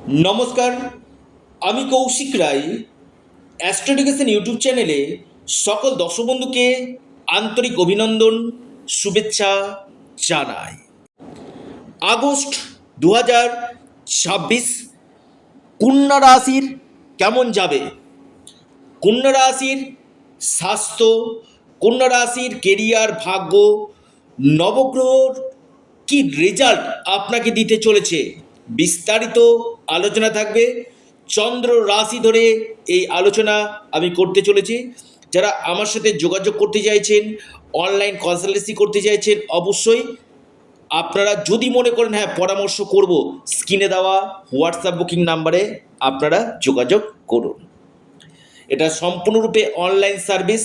নমস্কার, আমি কৌশিক রায়। Astro education YouTube চ্যানেলে সকল দর্শক বন্ধুকে আন্তরিক অভিনন্দন, শুভেচ্ছা জানাই। আগস্ট 2026 কন্যা রাশির কেমন যাবে? কন্যা রাশির স্বাস্থ্য, কন্যা রাশির কেরিয়ার, ভাগ্য, নবগ্রহর কি রেজাল্ট আপনাকে দিতে চলেছে, বিস্তারিত আলোচনা থাকবে। চন্দ্র রাশি ধরে এই আলোচনা আমি করতে চলেছি। যারা আমার সাথে যোগাযোগ করতে চাইছেন, অনলাইন কনসালটেন্সি করতে চাইছেন, অবশ্যই আপনারা যদি মনে করেন হ্যাঁ পরামর্শ করব, স্ক্রিনে দেওয়া হোয়াটসঅ্যাপ বুকিং নাম্বারে আপনারা যোগাযোগ করুন। এটা সম্পূর্ণরূপে অনলাইন সার্ভিস,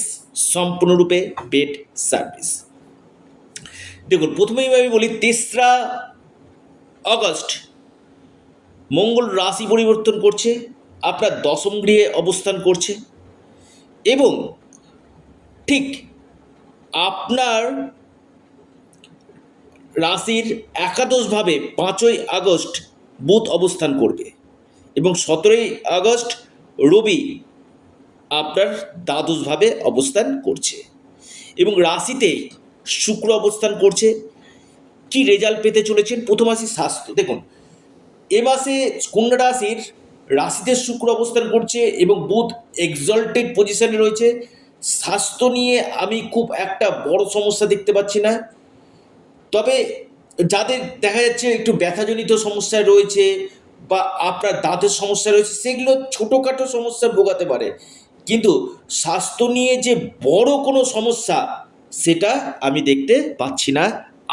সম্পূর্ণরূপে পেড সার্ভিস। দেখুন, প্রথমেই আমি বলি 3রা আগস্ট মঙ্গল রাশি পরিবর্তন করছে, আপনার দশম গৃহে অবস্থান করছে এবং ঠিক আপনার রাশির একাদশভাবে 5ই আগস্ট বুধ অবস্থান করবে এবং 17ই আগস্ট রবি আপনার দ্বাদশভাবে অবস্থান করছে এবং রাশিতে শুক্র অবস্থান করছে। কি রেজাল্ট পেতে চলেছেন? প্রথম আসি স্বাস্থ্য। দেখুন, এ মাসে কন্যা রাশির রাশিতে শুক্র অবস্থান করছে এবং বুধ এক্সল্টেড পজিশনে রয়েছে। স্বাস্থ্য নিয়ে আমি খুব একটা বড় সমস্যা দেখতে পাচ্ছি না, তবে যাদের দেখা যাচ্ছে একটু ব্যথাজনিত সমস্যায় রয়েছে বা আপনার দাঁতের সমস্যা রয়েছে, সেগুলো ছোটোখাটো সমস্যা ভোগাতে পারে, কিন্তু স্বাস্থ্য নিয়ে যে বড় কোনো সমস্যা সেটা আমি দেখতে পাচ্ছি না।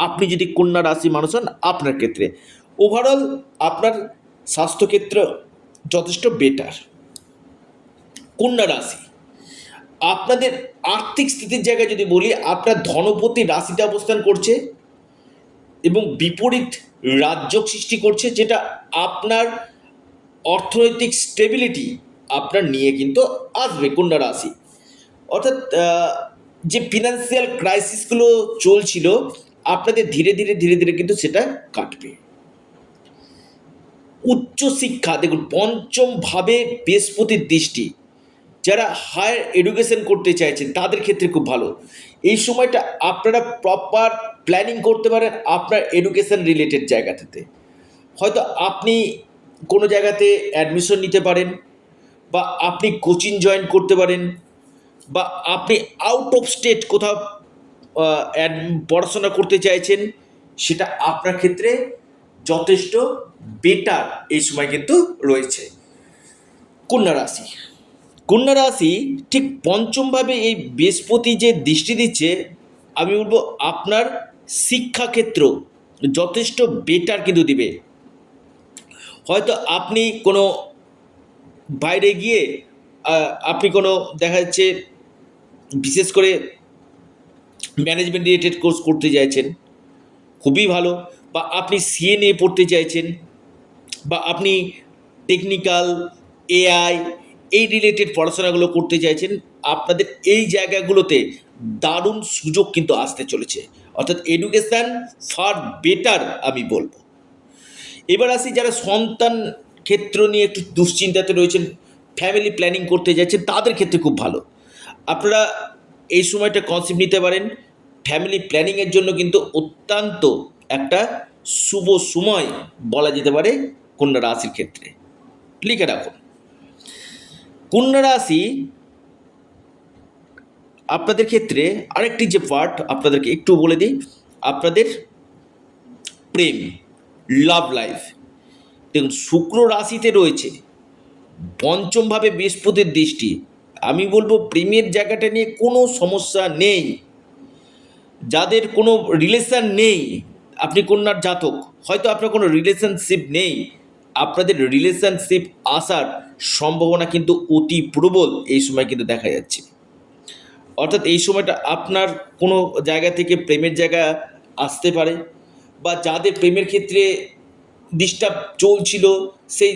আপনি যদি কন্যা রাশি মানুষ হন, আপনার ক্ষেত্রে ওভারঅল আপনার স্বাস্থ্যক্ষেত্র যথেষ্ট বেটার। কন্যা রাশি, আপনাদের আর্থিক স্থিতির জায়গায় যদি বলি, আপনার ধনপতি রাশিতে অবস্থান করছে এবং বিপরীত রাজযোগ সৃষ্টি করছে, যেটা আপনার অর্থনৈতিক স্টেবিলিটি আপনার নিয়ে কিন্তু আসবে। কন্যা রাশি অর্থাৎ যে ফিনান্সিয়াল ক্রাইসিসগুলো চলছিল আপনাদের ধীরে ধীরে ধীরে ধীরে কিন্তু সেটা কাটবে। উচ্চশিক্ষা, দেখুন পঞ্চমভাবে বৃহস্পতির দৃষ্টি, যারা হায়ার এডুকেশন করতে চাইছেন তাদের ক্ষেত্রে খুব ভালো। এই সময়টা আপনারা প্রপার প্ল্যানিং করতে পারেন আপনার এডুকেশন রিলেটেড জায়গাটাতে। হয়তো আপনি কোনো জায়গাতে অ্যাডমিশন নিতে পারেন, বা আপনি কোচিং জয়েন করতে পারেন, বা আপনি আউট অফ স্টেট কোথাও পড়াশোনা করতে চাইছেন, সেটা আপনার ক্ষেত্রে যথেষ্ট বেটার এই সময় কিন্তু রয়েছে। কন্যা রাশি, কন্যা রাশি ঠিক পঞ্চমভাবে এই বৃহস্পতি যে দৃষ্টি দিচ্ছে, আমি বলবো আপনার শিক্ষাক্ষেত্র যথেষ্ট বেটার কিন্তু দিবে। হয়তো আপনি কোনো বাইরে গিয়ে আপনি কোনো দেখা যাচ্ছে বিশেষ করে ম্যানেজমেন্ট রিলেটেড কোর্স করতে চাইছেন, খুবই ভালো। বা আপনি সিএ নিয়ে পড়তে চাইছেন, বা আপনি টেকনিক্যাল, এআই এই রিলেটেড পড়াশোনাগুলো করতে চাইছেন, আপনাদের এই জায়গাগুলোতে দারুণ সুযোগ কিন্তু আসতে চলেছে। অর্থাৎ এডুকেশান ফার বেটার আমি বলবো। এবার আসি যারা সন্তান ক্ষেত্র নিয়ে একটু দুশ্চিন্তাতে রয়েছেন, ফ্যামিলি প্ল্যানিং করতে যাচ্ছেন, তাদের ক্ষেত্রে খুব ভালো। আপনারা এই সময়টা কনসেপ্ট নিতে পারেন। ফ্যামিলি প্ল্যানিংয়ের জন্য কিন্তু অত্যন্ত একটা শুভ সময় বলা যেতে পারে কন্যা রাশির ক্ষেত্রে। লিখে রাখুন, কন্যা রাশি আপনাদের ক্ষেত্রে আরেকটি যে পার্ট আপনাদেরকে একটু বলে দিই, আপনাদের প্রেম, লাভ লাইফ। দেখুন, শুক্র রাশিতে রয়েছে, পঞ্চমভাবে বৃহস্পতির দৃষ্টি, আমি বলবো প্রেমের জায়গাটা নিয়ে কোনো সমস্যা নেই। যাদের কোনো রিলেশান নেই, আপনি কন্যার জাতক, হয়তো আপনার কোনো রিলেশনশিপ নেই, আপনাদের রিলেশনশিপ আসার সম্ভাবনা কিন্তু অতি প্রবল এই সময় কিন্তু দেখা যাচ্ছে। অর্থাৎ এই সময়টা আপনার কোনো জায়গা থেকে প্রেমের জায়গা আসতে পারে, বা যাদের প্রেমের ক্ষেত্রে ডিস্টার্ব চলছিল সেই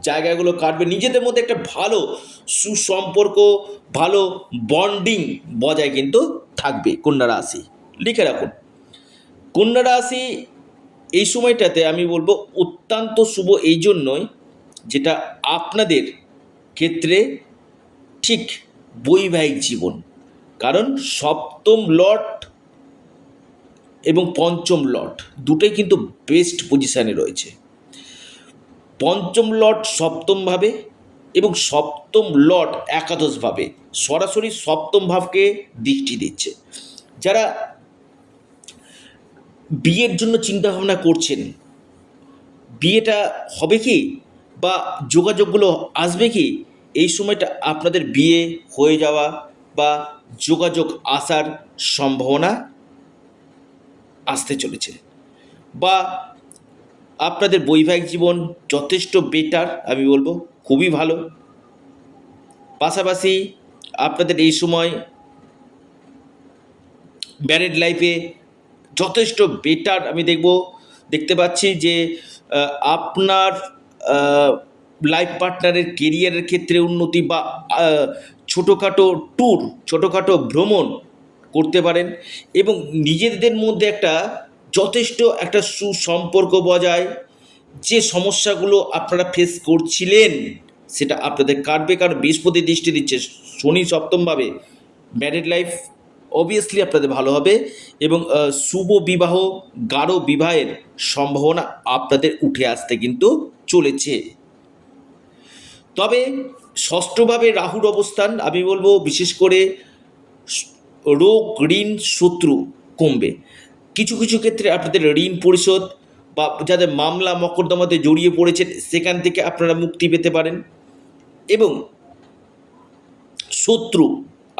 জায়গাগুলো কাটবে। নিজেদের মধ্যে একটা ভালো সুসম্পর্ক, ভালো বন্ডিং বজায় কিন্তু থাকবে কন্যা রাশি। লিখে রাখুন, কন্যা রাশি এই সময়টাতে আমি বলবো অত্যন্ত শুভ এই জন্যই, যেটা আপনাদের ক্ষেত্রে ঠিক বৈবাহিক জীবন, কারণ সপ্তম লট এবং পঞ্চম লট দুটোই কিন্তু বেস্ট পজিশানে রয়েছে। পঞ্চম লট সপ্তমভাবে এবং সপ্তম লট একাদশভাবে, সরাসরি সপ্তম ভাবকে দৃষ্টি দিচ্ছে। যারা বিয়ের জন্য চিন্তাভাবনা করছেন, বিয়েটা হবে কি বা যোগাযোগগুলো আসবে কি, এই সময়টা আপনাদের বিয়ে হয়ে যাওয়া বা যোগাযোগ আসার সম্ভাবনা আসতে চলেছে, বা আপনাদের বৈবাহিক জীবন যথেষ্ট বেটার, আমি বলবো খুবই ভালো। পাশাপাশি আপনাদের এই সময় ম্যারিড লাইফে যথেষ্ট বেটার আমি দেখতে পাচ্ছি যে আপনার লাইফ পার্টনারের কেরিয়ারের ক্ষেত্রে উন্নতি বা ছোটোখাটো ট্যুর, ছোটোখাটো ভ্রমণ করতে পারেন এবং নিজেদের মধ্যে একটা যথেষ্ট একটা সুসম্পর্ক বজায়, যে সমস্যাগুলো আপনারা ফেস করছিলেন সেটা আপনাদের কাটবে, কারণ বৃহস্পতি দৃষ্টি দিচ্ছে, শনি সপ্তমভাবে, ম্যারিড লাইফ অবভিয়াসলি আপনাদের ভালো হবে এবং শুভ বিবাহ, গাঢ় বিবাহের সম্ভাবনা আপনাদের উঠে আসতে কিন্তু চলেছে। তবে ষষ্ঠভাবে রাহুর অবস্থান, আমি বলবো বিশেষ করে রোগ, ঋণ, শত্রু কমবে। কিছু কিছু ক্ষেত্রে আপনাদের ঋণ পরিশোধ বা যাদের মামলা মকদ্দমাতে জড়িয়ে পড়েছেন সেখান থেকে আপনারা মুক্তি পেতে পারেন এবং শত্রু,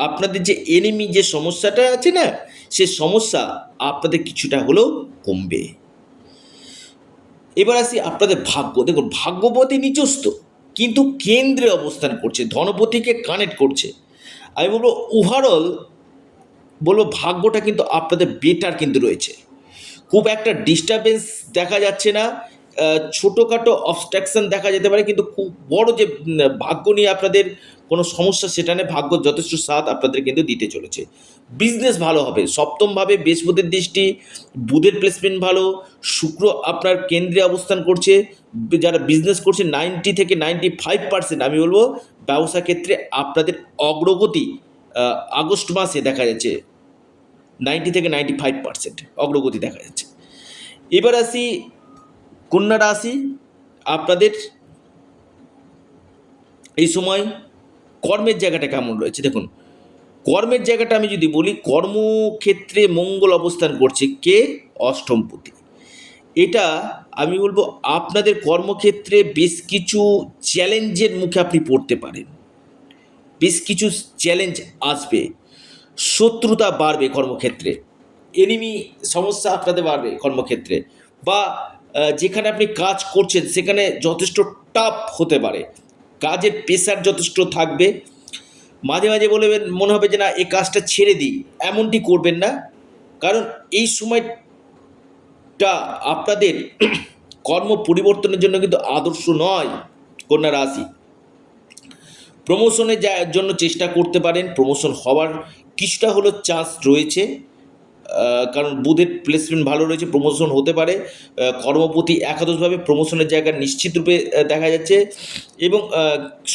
আপনাদের যে এনিমি যে সমস্যাটা আছে না, সে সমস্যা আপনাদের কিছুটা হলেও কমবে। এবার আসি আপনাদের ভাগ্য। দেখুন, ভাগ্যপতি নিচস্থ কিন্তু কেন্দ্রে অবস্থান করছে, ধনপতিকে কানেক্ট করছে। আমি বলবো ওভারঅল বলবো ভাগ্যটা কিন্তু আপনাদের বেটার কিন্তু রয়েছে, খুব একটা ডিস্টারবেন্স দেখা যাচ্ছে না। ছোটোখাটো অবস্ট্রাকশন দেখা যেতে পারে, কিন্তু খুব বড় যে ভাগ্য নিয়ে আপনাদের কোনো সমস্যা সেটা নিয়ে ভাগ্য যথেষ্ট সাথ আপনাদের কিন্তু দিতে চলেছে। বিজনেস ভালো হবে, সপ্তমভাবে বৃহস্পতির দৃষ্টি, বুধের প্লেসমেন্ট ভালো, শুক্র আপনার কেন্দ্রে অবস্থান করছে। যারা বিজনেস করছে 90 থেকে 95% আমি বলবো ব্যবসা ক্ষেত্রে আপনাদের অগ্রগতি আগস্ট মাসে দেখা যাচ্ছে 90 থেকে 95% অগ্রগতি দেখা যাচ্ছে। এবার আসি কন্যা রাশি, আপনাদের এই সময় কর্মের জায়গাটা কেমন রয়েছে। দেখুন, কর্মের জায়গাটা আমি যদি বলি, কর্মক্ষেত্রে মঙ্গল অবস্থান করছে, কে? অষ্টমপতি। এটা আমি বলবো আপনাদের কর্মক্ষেত্রে বেশ কিছু চ্যালেঞ্জের মুখে আপনি পড়তে পারেন, বেশ কিছু চ্যালেঞ্জ আসবে, শত্রুতা বাড়বে কর্মক্ষেত্রে, এনিমি সমস্যা আপনাদের বাড়বে কর্মক্ষেত্রে, বা যেখানে আপনি কাজ করছেন সেখানে যথেষ্ট টাফ হতে পারে, কাজের প্রেশার যথেষ্ট থাকবে। মাঝে মাঝে বলবেন, মনে হবে যে না এই কাজটা ছেড়ে দিই, এমনটি করবেন না, কারণ এই সময়টা আপনাদের কর্ম পরিবর্তনের জন্য কিন্তু আদর্শ নয়। কন্যা রাশি, প্রমোশনের জন্য চেষ্টা করতে পারেন, প্রমোশন হওয়ার কিছুটা হলেও চান্স রয়েছে, কারণ বুধের প্লেসমেন্ট ভালো রয়েছে, প্রমোশন হতে পারে। কর্মপতি একাদশভাবে প্রমোশনের জায়গা নিশ্চিত রূপে দেখা যাচ্ছে এবং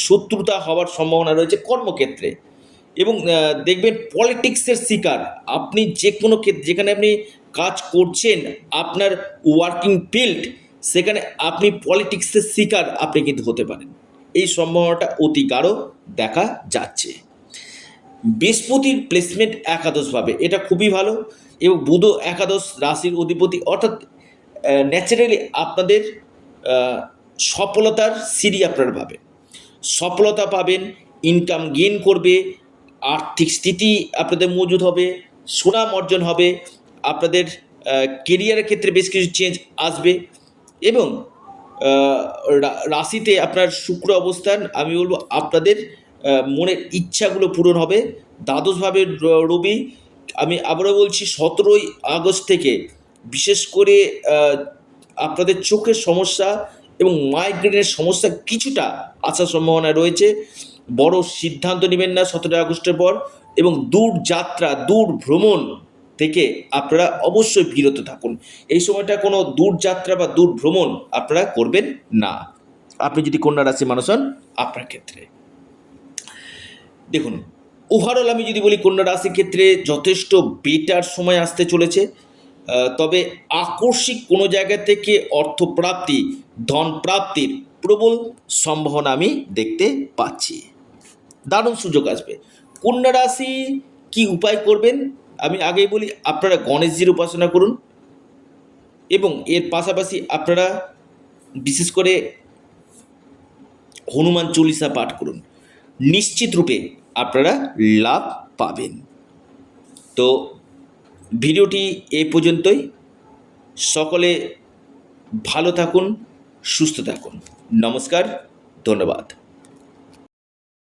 শত্রুতা হওয়ার সম্ভাবনা রয়েছে কর্মক্ষেত্রে। এবং দেখবেন পলিটিক্সের শিকার আপনি, যে কোনো ক্ষেত্রে যেখানে আপনি কাজ করছেন, আপনার ওয়ার্কিং ফিল্ড, সেখানে আপনি পলিটিক্সের শিকার আপনি কিন্তু হতে পারেন, এই সম্ভাবনাটা অতি গাঢ় দেখা যাচ্ছে। বৃহস্পতির প্লেসমেন্ট একাদশভাবে, এটা খুবই ভালো এবং বুধ একাদশ রাশির অধিপতি, অর্থাৎ ন্যাচারালি আপনাদের সফলতার সিঁড়ি আপনারা পাবেন, সফলতা পাবেন, ইনকাম গেইন করবে, আর্থিক স্থিতি আপনাদের মজুদ হবে, সুনাম অর্জন হবে, আপনাদের কেরিয়ারের ক্ষেত্রে বেশ কিছু চেঞ্জ আসবে এবং রাশিতে আপনার শুক্র অবস্থান, আমি বলবো আপনাদের মনের ইচ্ছাগুলো পূরণ হবে। দ্বাদশভাবে রবি, আমি আবারও বলছি 17ই আগস্ট থেকে বিশেষ করে আপনাদের চোখের সমস্যা এবং মাইগ্রেনের সমস্যা কিছুটা আসার সম্ভাবনা রয়েছে। বড় সিদ্ধান্ত নেবেন না 17ই আগস্টের পর, এবং দূর যাত্রা, দূর ভ্রমণ থেকে আপনারা অবশ্যই বিরত থাকুন। এই সময়টা কোনো দূর যাত্রা বা দূর ভ্রমণ আপনারা করবেন না, আপনি যদি কন্যা রাশির মানুষ হন আপনার ক্ষেত্রে। দেখুন, ওভারঅল আমি যদি বলি কন্যা রাশির ক্ষেত্রে যথেষ্ট বেটার সময় আসতে চলেছে। তবে আকস্মিক কোনো জায়গা থেকে অর্থপ্রাপ্তি, ধন প্রাপ্তির প্রবল সম্ভাবনা আমি দেখতে পাচ্ছি। দারুণ সুযোগ আসবে। কন্যা রাশি কি উপায় করবেন আমি আগেই বলি, আপনারা গণেশজির উপাসনা করুন এবং এর পাশাপাশি আপনারা বিশেষ করে হনুমান চল্লিশা পাঠ করুন, নিশ্চিত রূপে আপনারা লাভ পাবেন। তো ভিডিওটি এই পর্যন্তই। সকলে ভালো থাকুন, সুস্থ থাকুন। নমস্কার, ধন্যবাদ।